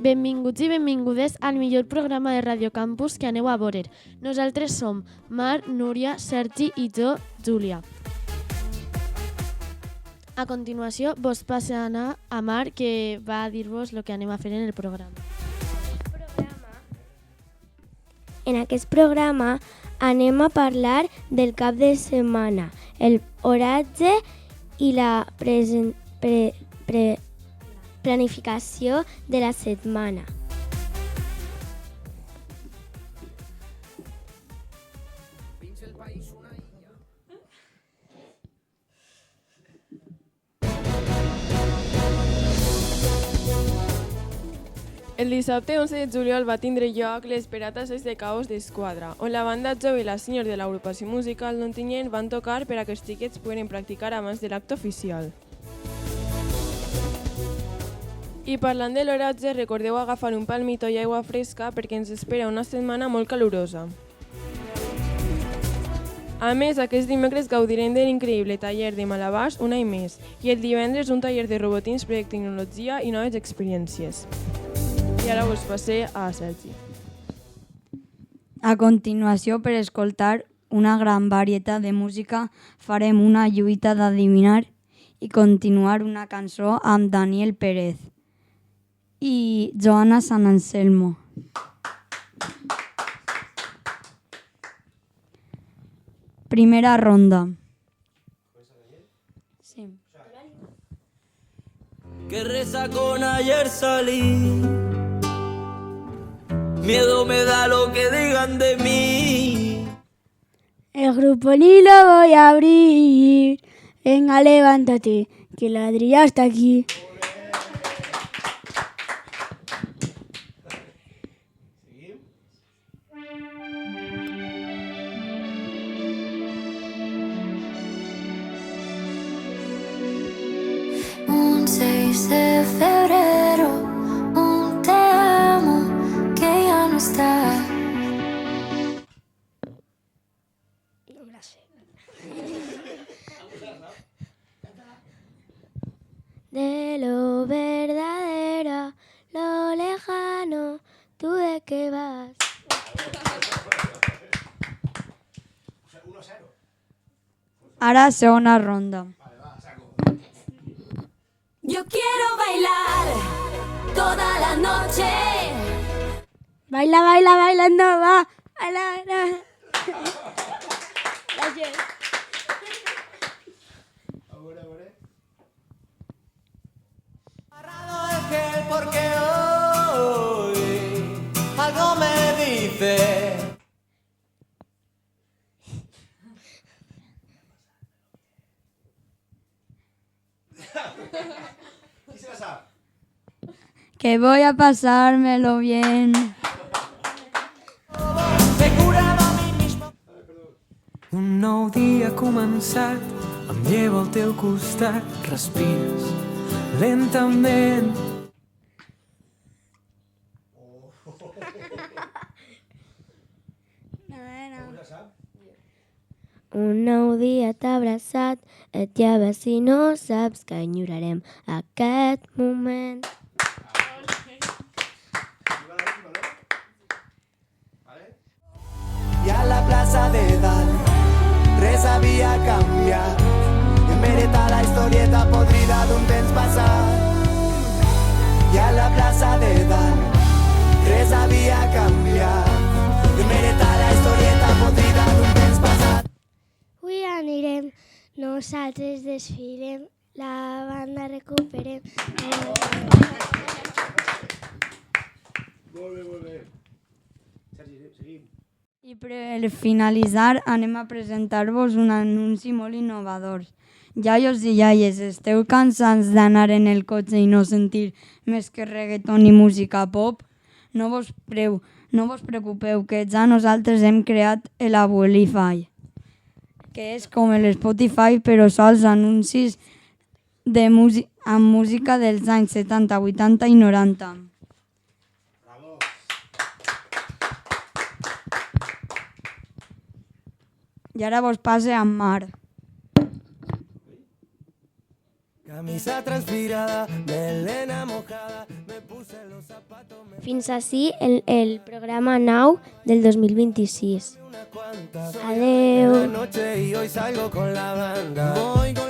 Benvinguts i benvingudes al millor programa de Radio Campus que aneu a veure. Nosaltres som Mar, Núria, Sergi i jo, Júlia. A continuació, vos passo a anar a Mar, que va a dir-vos el que anem a fer en el programa. En aquest programa anem a parlar del cap de setmana, el oratge i la planificació de la setmana. El dissabte 11 de juliol va tindre lloc l'esperat assaig de Caos d'Esquadra, on la banda jove i la sènior de l'agrupació musical d'Ontinyent van tocar per a que els xiquets pogueren practicar abans de l'acte oficial. I parlant de l'oratge, recordeu agafar un palmito i aigua fresca perquè ens espera una setmana molt calorosa. A més, aquest dimecres gaudirem de l'increïble taller de malabars un any més i el divendres un taller de robotins per a tecnologia i noves experiències. I ara us passe a Sergi. A continuació, per escoltar una gran varietat de música, farem una lluita d'adivinar i continuar una cançó amb Daniel Pérez i Joana San Anselmo. Primera ronda. Sí. Que reza con ayer salí. Miedo me da lo que digan de mí. El grupo ni lo voy a abrir. Venga, levántate, que la ladrilla está aquí. Un 6 de febrero, un te amo que ya no está. De lo verdadero, lo lejano, ¿tú de qué vas? Ara, segona ronda. Yo quiero bailar toda la noche. Baila, baila, bailando, va. Baila, baila. Gracias. Porque hoy algo me dice. Que voy a pasármelo bien. Un nou dia ha començat, em llevo al teu costat, respires lentament. Un nou dia t'ha abraçat, et lleves i no saps que enyorarem aquest moment. I a la plaça de dalt res havia canviat. En veritat la historieta podrida d'un temps passat. I a la plaça de dalt res havia canviat. En veritat la historieta podrida d'un temps passat. Avui anirem, nosaltres desfilem, la banda recuperem. I per finalitzar anem a presentar-vos un anunci molt innovador. Iaios i iaies, esteu cansats d'anar en el cotxe i no sentir més que reggaeton i música pop? No vos preocupeu, que ja nosaltres hem creat l'Abuelify, que és com l'Spotify però sols anuncis de amb música dels anys 70, 80 i 90. I ara vos passe amb Mar. Camisa transpirada, melena mojada, me puse los zapatos. Fins així el programa 9 del 2026. Adeu. Noche y hoy salgo con la banda. Voy con